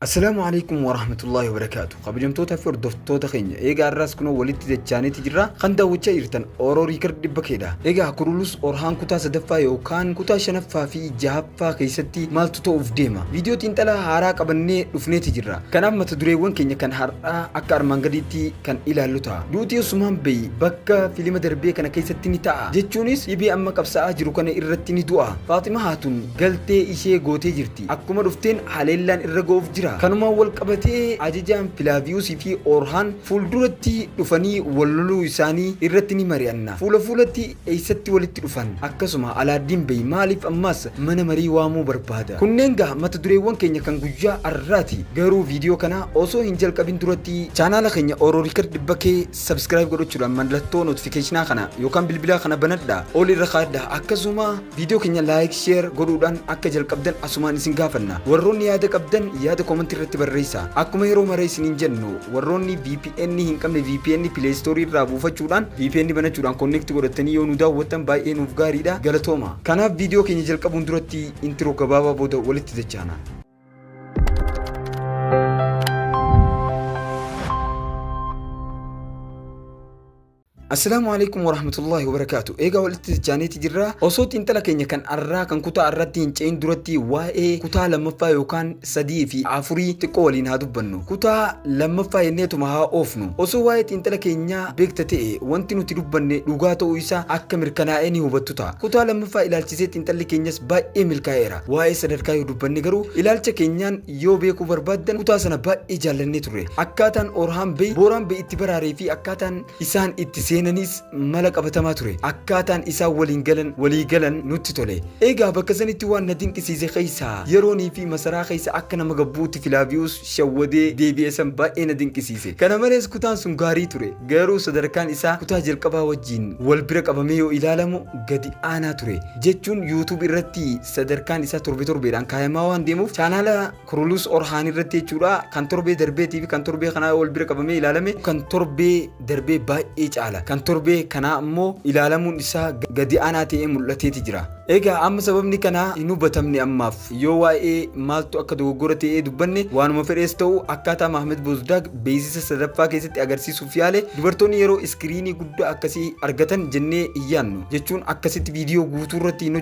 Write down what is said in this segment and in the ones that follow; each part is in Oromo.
السلام عليكم ورحمة الله وبركاته. قبجمتوتا في دفتوتا خينيا إيجا الراس كنو ولدت دجاني تجرا خندا وجا يرتن أوروري كرد بكيدا إيجا كرولوس أورهان كوتا سدفا يوكان كوتا شنفا في جهفا كيستي مالتو اوف ديما فيديو تنتلا هارا قبني دفني تجرا كان ما تدري وين كينيا كان هارا أكار مانغديتي كان إلى لوتا دوتي سمان بي بكا فيلم دربي كان كيستي نتا جتشونيس يبي أما كبسا أجرو كان إرتني دعا فاطمة هاتون قلتي إشي غوتي جرتي أكما دفتين حليلان إرغوف جرا kanuma wal qabatee ajajaan Filaaviyuusii fi Orhaan fuulduratti dhufanii walloluu isaanii irratti ni mari'anna. Fuulatti eessatti walitti dhufan akkasuma Alaaddiin Bey maaliif ammas mana marii waamuu barbaada. Kunneen gaa mata dureewwan keenya kan guyyaa har'aati. Garuu viidiyoo kana osoo hin jalqabin duratti chaanaala keenya Ororii Kar Dibbakee subscribe godhachuudhaan mallattoo notifiikeeshinaa kana yookaan bilbilaa kana banadhaa ol irra kaadhaa akkasuma viidiyoo keenya like share godhuudhaan akka jalqabdan asumaan isin gaafanna. Warroonni yaada qabdan yaada komentii irratti barreessaa. Akkuma yeroo mara isiniin jennu warroonni VPN hin qabne VPN Play Store irraa buufachuudhaan VPN banachuudhaan connect godhatanii yoo nu daawwattan baay'ee nuuf gaariidha. Galatooma. Kanaaf viidiyoo keenya jalqabuun duratti intro gabaabaa booda walitti dachaana. السلام عليكم ورحمة الله وبركاته. إيجا ولدت جاني تجرا أصوت إنت لكن كان أرا كان كتا أرتين تين درتي واي كتا لما فايو كان سدي في عفري تقولين هادو بنو كتا لما فاي نيتو مها أوفنو أصو واي إنت لكن بيك تتي وانتنو تدوب بني لغاتو إيسا أكمل كنائني هوبتوتا كتا لما فاي إلى الجزيت إنت لكن يس باي إمل كايرا واي سدر كايو دوب بني غرو إلى الجكينيان يو بيكو بربادن كتا سنة باي إجالني توري أكاتان أورهام بي بوران بي اتبراري في أكاتان إسان اتسين nanis mala qabatamaa ture akkaataan isaa walii galan nutti tole eegaa bakka sanitti waan na dinqisiise keessa yeroonii fi masaraa keessa akka nama gabbuutti Filaaviyuus shawwadee deebi'esan baay'ee na dinqisiise kana malees kutaan sun gaarii ture garuu sadarkaan isaa kutaa jalqabaa wajjin wal bira qabamee yoo ilaalamu gadi aanaa ture jechuun YouTube irratti sadarkaan isaa torbeedhaan kaayamaa waan deemuuf chaanaala Kurulus Orhaan irratti jechuudha kan torbee darbeetii fi kan torbee kanaa wal bira qabamee ilaalame kan torbee darbee baay'ee caala kan torbee kana ammoo ilaalamuun isaa gadi aanaa ta'ee mul'ateeti jira. Egaa amma sababni kana hin hubatamne ammaaf yoo waa'ee maaltu akka dogoggora ta'ee dubbanne waanuma fedhees ta'u akkaataa Mahmed Bozdaag beeksisa sadaffaa keessatti agarsiisuuf yaale dubartoonni yeroo iskiriinii guddaa akkasii argatan jennee iyyaannu jechuun akkasitti viidiyoo guutuu irratti ni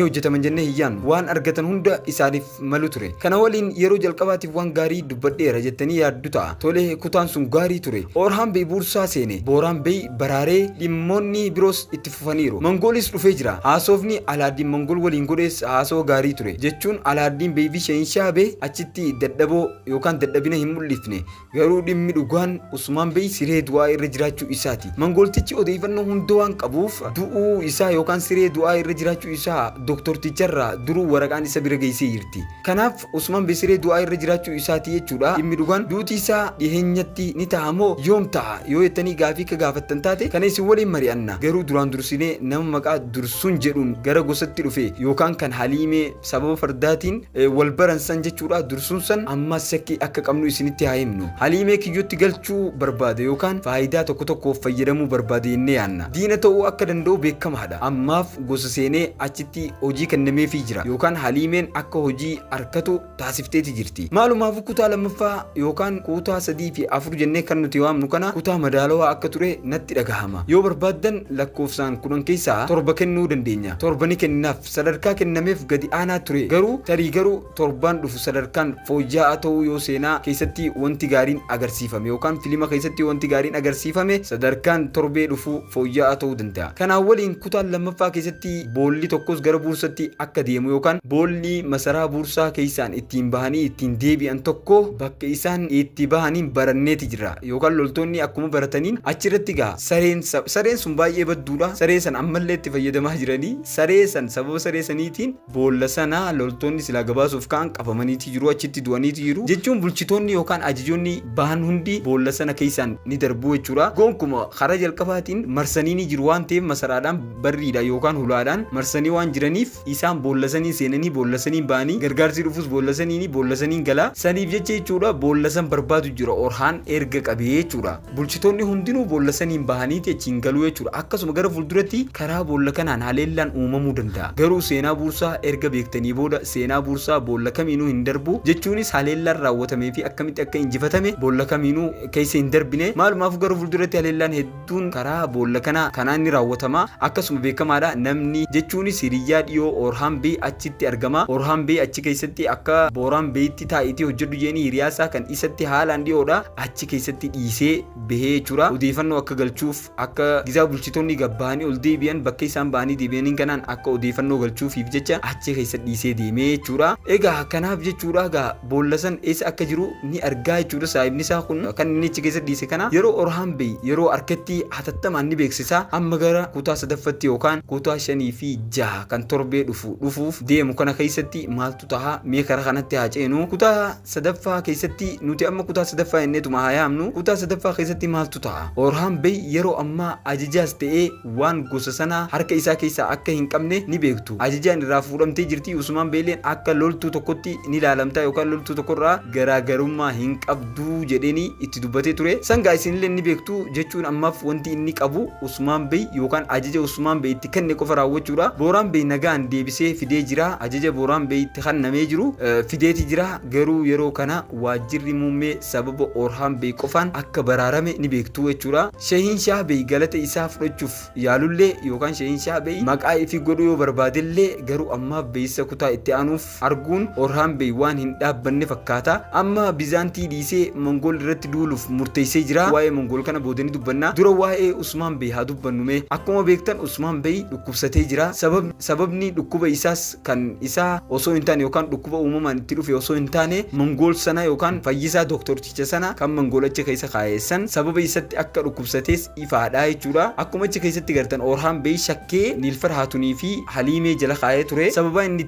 hojjetaman jennee iyyaannu waan argatan hunda isaaniif malu ture. Kana waliin yeroo jalqabaatiif waan gaarii dubbadheera jettanii yaaddu ta'a. Tole kutaan sun gaarii ture. Orhaan Bey buursaa seene Booraan Bey baraaree dhimmoonni biroos itti fufaniiru. Mongoolis dhufee jira. Haasofni Alaaddiin Mongool waliin godhees haasoo gaarii ture jechuun Alaaddiin Bey fi Sheenshaabe achitti dadhaboo yookaan dadhabina hin mul'ifne garuu dhimmi dhugaan Usmaan Bey siree du'aa irra jiraachuu isaati. Mongooltichi odeeffannoo hunda waan qabuuf du'uu isaa yookaan siree du'aa irra jiraachuu isaa doktorticharraa duruu waraqaan isa bira geessee jirti. Kanaaf Usmaan Bey siree du'aa irra jiraachuu isaati jechuudha. Dhimmi dhugaan duuti isaa dhiheenyatti ni ta'a moo yoom ta'a yoo jettanii gaafii ka gaafattan taate kana isin waliin mari'anna. Garuu duraan dursinee nama maqaa dursun jedhuun gara gosatti dhufe yookaan kan Haliimee sababa fardaatiin wal baransan jechuudha. Dursun san ammas shakkii akka qabnu isinitti haa himnu. Haliimee kiyyootti galchuu barbaade yookaan faayidaa tokkoof fayyadamuu barbaade jennee yaanna. Diina ta'uu akka danda'u beekamaadha. Ammaaf gosa seenee achitti hojii kennameefii jira yookaan Haliimeen akka hojii harkatu taasifteeti jirti. Maalumaaf kutaa lammaffaa yookaan kutaa 3 fi 4 jennee kan nuti waamnu kana kutaa madaalawaa akka ture natti dhagahama. Yoo barbaaddan lakkoofsaan 10 keessaa 7 kennuu dandeenya. Torbani kennaaf sadarkaa kennameef gadi aanaa ture garuu torbaan dhufu sadarkaan fooyya'aa ta'uu yoo seenaa keessatti wanti gaariin agarsiifame yookaan filima keessatti wanti gaariin agarsiifame sadarkaan torbee dhufu fooyya'aa ta'uu danda'a. Kanaan waliin kutaan lammaffaa keessatti boolli tokkos gara buursatti akka deemu yookaan boolli masaraa buursaa keessaan ittiin bahanii ittiin deebi'an tokko bakka isaan itti bahaniin baranneeti jira yookaan loltoonni akkuma barataniin achirratti gaa sareen sun baay'ee badduudha. Saree san ammallee itti fayyadamaa jiranii saree san sababa saree saniitiin boolla sana loltoonni silaa gabaasuuf kaan qabamaniiti jiru achitti du'aniiti jiru jechuun bulchitoonni yookaan ajajoonni bahan hundi boolla sana keessaan ni darbu jechuudha. Gonkuma karaa jalqabaatiin marsanii ni jiru waan ta'eef masaraadhaan barriidha yookaan hulaadhaan marsanii waan jiraniif isaan boolla sanii seenanii boolla sanii bahanii gargaarsi dhufus boolla sanii galaa saniif jecha jechuudha. Boolla san barbaadu jira Orhaan erga qabee jechuudha. Bulchitoonni hundinuu boolla sanii bahanii achiin galuu jechuudha. Akkasuma gara fuulduratti karaa boolla kanaan haalee haleellaan uumamuu danda'a. Garuu seenaa buursaa erga beektanii booda seenaa buursaa boolla kamiinuu hin darbu jechuunis haleellaan raawwatamee fi akkamitti akka injifatame boolla kamiinuu keessa hin darbine. Maalumaaf garuu fuulduratti haleellaan hedduun karaa boolla kanaan ni raawwatama. Akkasuma beekamaadha namni jechuunis hiriyyaa dhiyoo Orhaan Bey achitti argama. Orhaan Bey achi keessatti akka Booraan Beyitti taa'itii hojjedhu jeeni hiriyaasaa kan isatti haalaan dhiyoodha achi keessatti dhiisee bahee jechuudha. Odeeffannoo akka galchuuf akka gizaa bulchitoonni gabbaanii ol deebi'an bakka isaan ba'anii deebi'aniin kanaan akka odeeffannoo galchuufiif jecha achi keessa dhiisee deemee jechuudha. Egaa kanaaf jechuudha egaa boolla san eessa akka jiru ni argaa jechuudha. Saayibni isaa kun kan inni achi keessa dhiise kana yeroo Orhaan Bey yeroo harkatti hatattamaan ni beeksisa amma gara kutaa sadaffatti yookaan kutaa 5 fi 6 kan torbee dhufuuf deemu kana keessatti maaltu ta'a mee karaa kanatti haa ceenu. Kutaa sadaffaa keessatti nuti amma kutaa sadaffaa inneetuma haa yaamnu. Kutaa sadaffaa keessatti maaltu ta'a? Orhaan Bey yeroo ammaa ajajaas ta'ee waan gosa sana harka isaa keessaa akka hin qabne ni beektu. Ajajaan irraa fuudhamtee jirti. Usmaan Beyleen akka loltuu tokkotti ni ilaalamta yookaan loltuu tokkorraa garaagarummaa hin qabdu jedheeni itti dubbatee ture. Sangaa isinillee ni beektu jechuun ammaaf wanti inni qabu Usmaan Bey yookaan ajaja Usmaan Bey itti kenne qofa raawwachuudha. Booraan Bey nagaan deebisee fidee jira. Ajaja Booraan Bey itti kennamee jiru fideeti jira. Garuu yeroo kana waajjirri muummee sababa Orhaan Bey qofaan akka baraarame ni beektu jechuudha. Sheehin Shaah Bey galata isaa fudhachuuf yaalullee yookaan Sheehin Shaah Bey maqaa ifi godhuu yoo barbaadellee garuu ammaaf beeysa kutaa itti aanuuf arguun Orhaan Bey waan hin dhaabbanne fakkaata. Amma Bizaantii dhiisee Mongool irratti duuluuf murteessee jira. Waa'ee Mongool kana boodanii dubbanna. Dura waa'ee Usmaan Bey haa dubbannume. Akkuma beektan Usmaan Bey dhukkubsatee jira. Sababni dhukkuba isaas kan isaa osoo hin taane yookaan dhukkuba uumamaan itti dhufe osoo hin taane Mongool sana yookaan fayyisaa doktorticha sana kan Mongool achi keessa kaa'essan sababa isatti akka dhukkubsatees ifaadha jechuudha. Akkuma achi keessatti gartan Orhaan Bey shakkee Niilfar Haatunii fi Haliimee jala kaa'ee ture. Sababa inni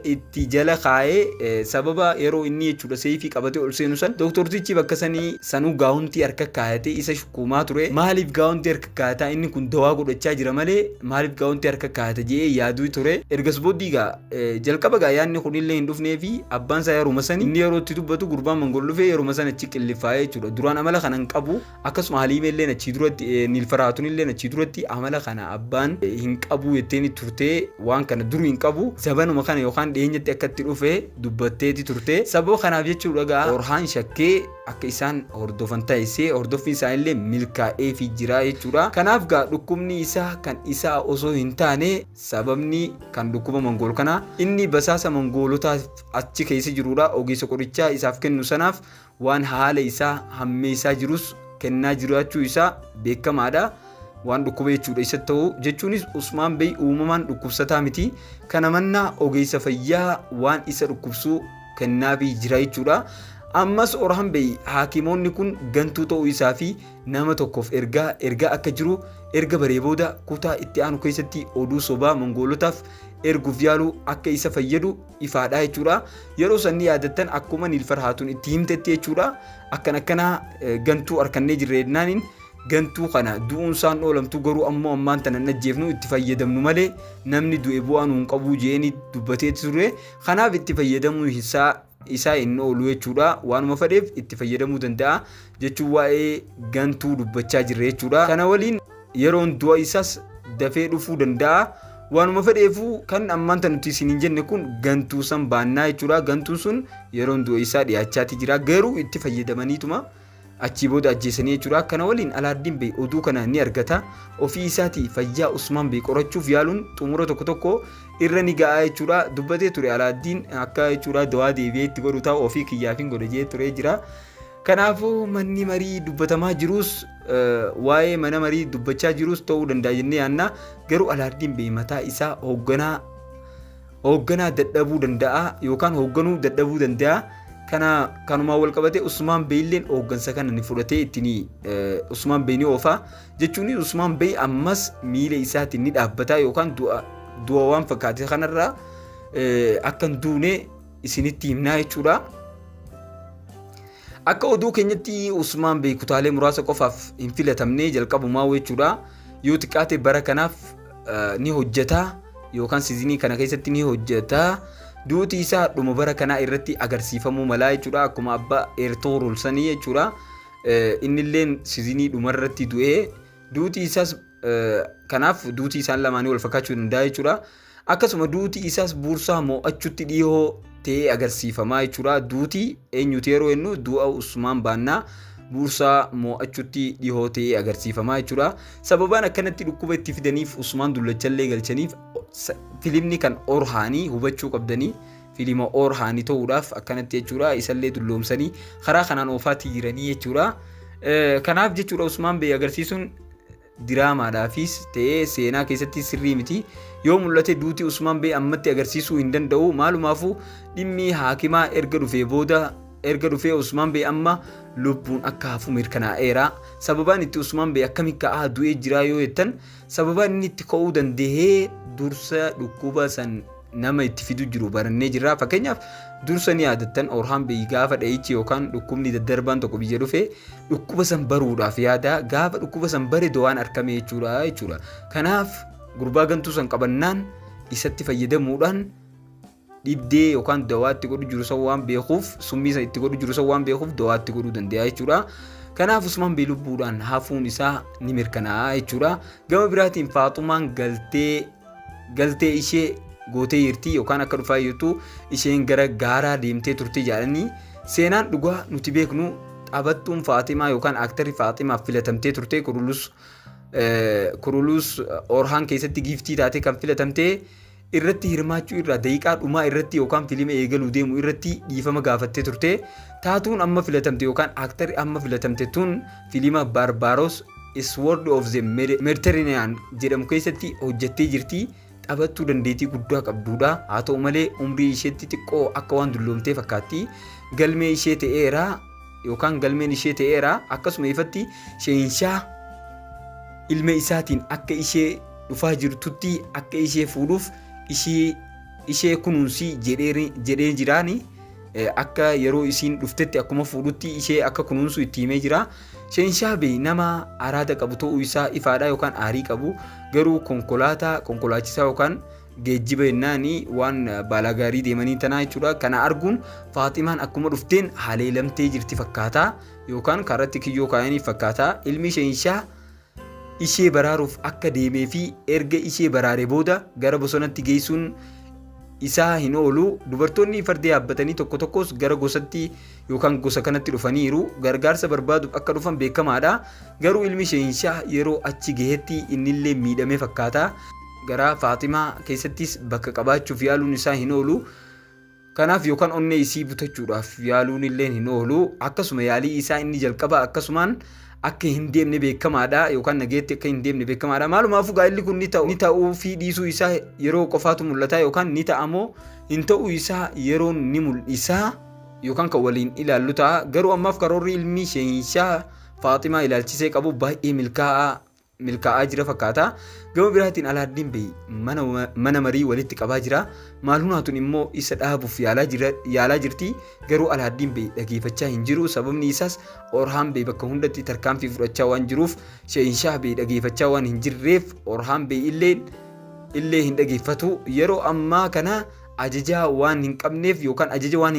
itti jala kaa'ee sababa yeroo inni jechuudha seefii qabatee ol seenu san doktortichi bakka sanuu gaawuntii harka kaayatee isa shukkuumaa ture. Maaliif gaawuntii harka kaayataa inni kun dawaa godhachaa jira malee maaliif gaawuntii harka kaayata jedhee yaaduu ture. Ergas booddiigaa jalqaba gaa yaadni kunillee hin dhufnee fi abbaan isaa yeroo masani inni yeroo itti dubbatu gurbaan Mongool dhufee yeroo masana achi qilliffaa'ee jechuudha. Duraan amala kanan qabu akkasuma Haliimeellee achi duratti Niilfar Haatunillee achi duratti amala kana abbaan hin qabu jetteen turtee waan kana duruu hin qabu sabanuma kana yookaan dhiyeenyatti akka itti dhufee dubbatteeti turte. Sababa kanaaf jechuudha gaa Orhaan shakkee akka isaan hordofan taasisee hordoffiin isaanillee milkaa'ee fi jira jechuudha. Kanaaf gaa dhukkubni isaa kan isaa osoo hin taane sababni kan dhukkuba Mongool kana inni basaasa Mongoolotaaf achi keessa jirudha. Ogeessa qorichaa isaaf kennu sanaaf waan haala isaa hammeessaa jirus kennaa jiraachuu isaa beekamaadha. Waan dhukkuba jechuudha isa ta'u jechuunis Usmaan Bey uumamaan dhukkubsataa miti. Kana mannaa ogeessa fayyaa waan isa dhukkubsuu kennaafi jira jechuudha. Ammas Orhaan Bey haakimoonni kun gantuu ta'uu isaa fi nama tokkoof ergaa akka jiru erga baree booda kutaa itti aanu keessatti oduu sobaa Mongoolotaaf erguuf yaalu akka isa fayyadu ifaadha jechuudha. Yeroo sanni yaadattan akkuma Niilfar Haatuun itti himtetti jechuudha. Akkana gantuu harkannee jirreednaaniin gantuu kana du'uun isaan oolamtu garuu ammoo ammaan tana najjeefnu itti fayyadamnu malee namni du'e bu'aan hin qabu jeeni dubbatee ture. Kanaaf itti fayyadamuu isaa inni oolu jechuudha. Waanuma fedheef itti fayyadamuu danda'a jechuun waa'ee gantuu dubbachaa jirre jechuudha. Kana waliin yeroon du'a isaas dafee dhufuu danda'a. Waanuma fedheefu kan ammaan tan nuti isin hin jenne kun gantuu san baannaa jechuudha. Gantuun sun yeroon du'a isaa dhiyaachaati jira garuu itti fayyadamaniituma achi booda ajjeesanii jechuudha. Kana waliin Alaaddiin Bey oduu kana ni argata. Ofii isaatii fayyaa Usmaan Bey qorachuuf yaaluun xumura tokko irra ni ga'a jechuudha. Dubbatee ture Alaaddiin akka jechuudha dawaa deebi'ee itti godhu ta'u ofii kiyyaafin godhe jee ture jira. Kanaafuu manni marii dubbatamaa jirus waa'ee mana marii dubbachaa jirus ta'uu danda'a jennee yaanna. Garuu Alaaddiin Bey mataa isaa hoogganaa dadhabuu danda'a yookaan hoogganuu dadhabuu danda'a. Kanuma wal qabate Usmaan Beyilleen hooggansa kana ni fudhatee ittiin Usmaan Bey ni oofa jechuun Usmaan Bey ammas miila isaatiin ni dhaabbata yookaan du'a waan fakkaate kanarraa akka hin duune isinitti himnaa jechuudha. Akka oduu keenyatti Usmaan Bey kutaalee muraasa qofaaf hin filatamne jalqabumaa jechuudha. Yoo xiqqaate bara kanaaf ni hojjeta yookaan siizinii kana keessatti ni hojjeta. Duuti isaa dhuma bara kanaa irratti agarsiifamuu malaa jechuudha. Akkuma abbaa Eertoorol sanii jechuudha. Innilleen siizinii dhuma irratti du'ee duuti isaas kanaaf duutii isaan lamaanii wal fakkaachuu danda'a jechuudha. Akkasuma duutii isaas buursaa mo'achuutti dhiyoo ta'ee agarsiifamaa jechuudha. Duutii eenyuti yeroo jennu du'a Usmaan Baannaa buursaa mo'achuutti dhiyoo ta'ee agarsiifamaa jechuudha. Sababaan akkanatti dhukkuba itti fidaniif Usmaan Dullachallee galchaniif filimni kan Orhaanii hubachuu qabdanii filima Orhaanii ta'uudhaaf akkanatti jechuudha. Isallee dulloomsanii karaa kanaan oofaatii jiranii jechuudha. Kanaaf jechuudha Usmaan Bey agarsiisuun diraamaadhaafis ta'ee seenaa keessatti sirrii miti. Yoo mul'ate duutii Usmaan Bey ammatti agarsiisuu hin danda'u. Maalumaafuu dhimmi haakimaa erga dhufee Usmaan Bey amma lubbuun akka hafu mirkanaa'eera. Sababaan itti Usmaan Bey akkamiin ka'aa du'ee jira yoo jettan sababaan inni itti ka'uu danda'ee dursa dhukkuba san nama itti fidu jiru barannee jirra. Fakkeenyaaf dursa ni yaadattan Orhaan Bey gaafa dha'ichi yookaan dhukkubni daddarbaan tokko biyya dhufe dhukkuba san baruudhaaf yaada gaafa dhukkuba san bare do'aan argame jechuudha. Kanaaf gurbaa gantuu san qabannaan isatti fayyadamuudhaan dhibdee yookaan dawaatti godhu jiru san waan beekuuf summii san itti godhu jiru san waan beekuuf dawaatti godhuu danda'a jechuudha. Kanaaf Usmaan Bey lubbuudhaan hafuun isaa ni mirkanaa'a jechuudha. Gama biraatiin Faaxumaan galtee ishee gootee jirti yookaan akka dhufaa jirtu isheen gara gaaraa deemtee turte jedhanii seenaan dhugaa nuti beeknu taphattuun Faaximaa yookaan aaktarii Faaximaaf filatamtee turte Kurulus Orhaan keessatti giiftii taate kan filatamtee irratti hirmaachuu irraa daqiiqaa dhumaa irratti yookaan fiilima eegaluu deemu irratti dhiifama gaafattee turte. Taatuun amma filatamte yookaan aaktarii amma filatamte tun fiilima Barbaros Sword of the Mediterranean jedhamu keessatti hojjettee jirti. Taphattuu dandeettii guddaa qabduudha. Haa ta'u malee umrii isheetti xiqqoo akka waan dulloomtee fakkaatti. Galmeen ishee ta'eera akkasuma ifatti sheenshaa ilma isaatiin akka ishee dhufaa jirtutti akka ishee fuudhuuf ishee kunuunsii jedhee jiraani. Akka yeroo isiin dhuftetti akkuma fuudhutti ishee akka kunuunsu itti himee jira. Sheenshaa Bey nama araada qabu ta'uu isaa ifaadha yookaan aarii qabu garuu konkolaachisaa yookaan geejjiba jennaani waan baala gaarii deemanii tanaa jechuudha. Kana arguun Faaximaan akkuma dhufteen haleelamtee jirti fakkaata yookaan karatti kiyyoo kaayanii fakkaata. Ilmi sheenshaa ishee baraaruuf akka deemee fi erga ishee baraaree booda gara bosonatti geessuun isaa hin oolu. Dubartoonni farda yaabbatanii tokkos gara gosatti yookaan gosa kanatti dhufaniiru gargaarsa barbaaduuf akka dhufan beekamaadha. Garuu ilmi sheenshaa yeroo achi gahetti innillee miidhamee fakkaata. Gara Faaximaa keessattis bakka qabaachuuf yaaluun isaa hin oolu. Kanaaf yookaan onnee isii butachuudhaaf yaaluun illee hin oolu. Akkasuma yaalii isaa inni jalqaba akkasumaan akka hin deemne beekamaadha yookaan nageetti akka hin deemne beekamaadha. Maalumaafuu gaa'illi kun ni ta'uu fi dhiisuu isaa yeroo qofaatu mul'ata yookaan ni ta'amoo hin ta'uu isaa yeroo ni mul'isa yookaan kan waliin ilaallu ta'a. Garuu ammaaf karoorri ilmi sheenshaa Faaximaa ilaalchisee qabu baay'ee milkaa'aa jira fakkaata. Gama biraatiin Alaaddiin Bey mana marii walitti qabaa jira. Maalumaatuun immoo isa dhaabuuf yaalaa jirti. Garuu Alaaddiin Bey dhageeffachaa hin jiru. Sababni isaas Orhaan Bey bakka hundatti tarkaanfii fudhachaa waan jiruuf sheenshaa Bey dhageeffachaa waan hin jirreef Orhaan Bey illee hin dhageeffatu. Yeroo ammaa kana ajaja waan hin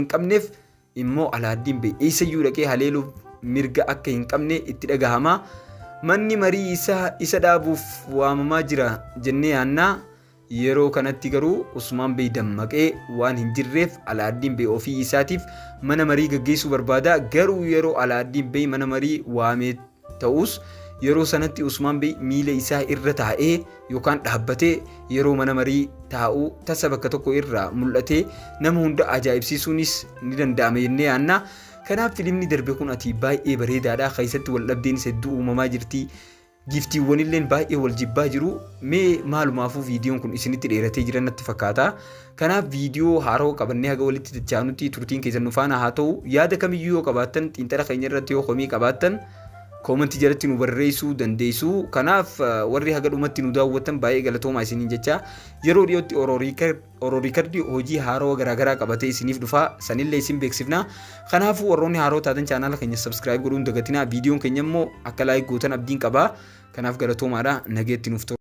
qabneef immoo Alaaddiin Bey eessayyuu dhaqee haleeluuf mirga akka hin qabne itti dhagahama. Manni marii isa dhaabuuf waamamaa jira jennee yaannaa. Yeroo kanatti garuu Usmaan Bey dammaqee waan hin jirreef Alaaddiin Bey ofii isaatiif mana marii gaggeessuu barbaada. Garuu yeroo Alaaddiin Bey mana marii waamee ta'us yeroo sanatti Usmaan Bey miila isaa irra taa'ee yookaan dhaabbatee yeroo mana marii taa'uu tasa bakka tokko irraa mul'atee nama hunda ajaa'ibsiisuunis ni danda'ama jennee yaannaa. Kanaaf filimni darbe kun ati baay'ee bareedaadha. Keessatti wal dhabdeenis hedduu uumamaa jirti. Giftiiwwan illee baay'ee wal jibbaa jiru. Mee maalumaafuu viidiyoon kun isinitti dheeratee jiran natti fakkaata. Kanaaf viidiyoo haaroo qabannee haga walitti dachaanutti turtiin keessan nu faana haa ta'u. Yaada kamiyyuu yoo qabaattan xiinxala keenya irratti yoo komii qabaattan koomentii jalatti nu barreessuu dandeessu. Kanaaf warri haga dhumatti nu daawwattan baay'ee galatoomaa isiniin jecha yeroo dhiyootti Ororiikardii hojii haaroo garaagaraa qabatee isiniif dhufa sanillee isin beeksifna. Kanaafuu warroonni haaroo taatan chaanaala keenya subscribe godhuun dagatinaa. Viidiyoon keenya immoo akka laayik gootan abdiin qaba. Kanaaf galatoomaadha. Nageetti nuuf ta'u.